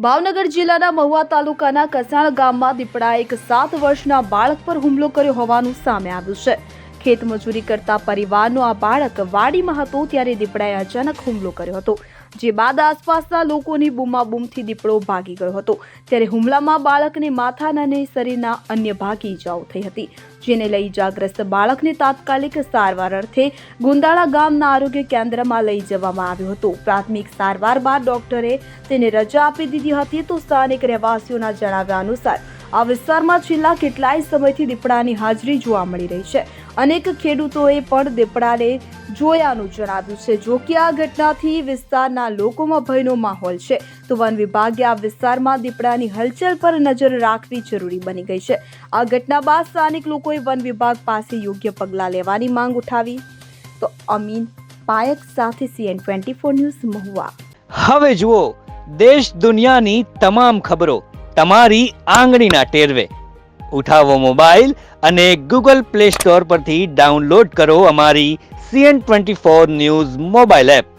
ભાવનગર જિલ્લાના મહુવા તાલુકાના કસાણ ગામમાં દીપડાએ એક 7 વર્ષના બાળક પર હુમલો કર્યો હોવાનું સામે આવ્યું છે। ખેતમજૂરી કરતા પરિવારનો આ બાળક વાડીમાં હતો ત્યારે દીપડાએ અચાનક હુમલો કર્યો હતો, જે બાદ આસપાસના લોકોની બૂમાબૂમથી દીપડો ભાગી ગયો હતો। ત્યારે હુમલામાં બાળકને માથાના અને શરીરના અન્ય ભાગે ઈજાઓ થઈ હતી, જેને લઈ ઈજાગ્રસ્ત બાળકને તાત્કાલિક સારવાર અર્થે ગુંદાળા ગામના આરોગ્ય કેન્દ્રમાં લઈ જવામાં આવ્યો હતો। પ્રાથમિક સારવાર બાદ ડોક્ટરે તેને રજા આપી દીધી હતી। તો સ્થાનિક રહેવાસીઓના જણાવ્યા અનુસાર આ વિસ્તારમાં છેલ્લા કેટલાય સમયથી દીપડાની હાજરી જોવા મળી રહી છે। અનેક ખેડૂતોએ પણ દીપડાને જોયાનું જણાવ્યું છે। જો કે આ ઘટનાથી વિસ્તારના લોકોમાં ભયનો માહોલ છે, તો વન વિભાગે આ વિસ્તારમાં દીપડાની હલચલ પર નજર રાખવી જરૂરી બની ગઈ છે। આ ઘટના બાદ સ્થાનિક લોકોએ વન વિભાગ પાસે યોગ્ય પગલાં લેવાની માંગ ઉઠાવી। તો અમીન પાયક સાથે CN24 ન્યૂઝ મહુવા। હવે જુઓ દેશ દુનિયાની તમામ ખબરો તમારી આંગળીના ટેરવે। ઉઠાવો મોબાઈલ અને Google Play Store પરથી ડાઉનલોડ કરો અમારી CN24 ન્યૂઝ મોબાઈલ એપ।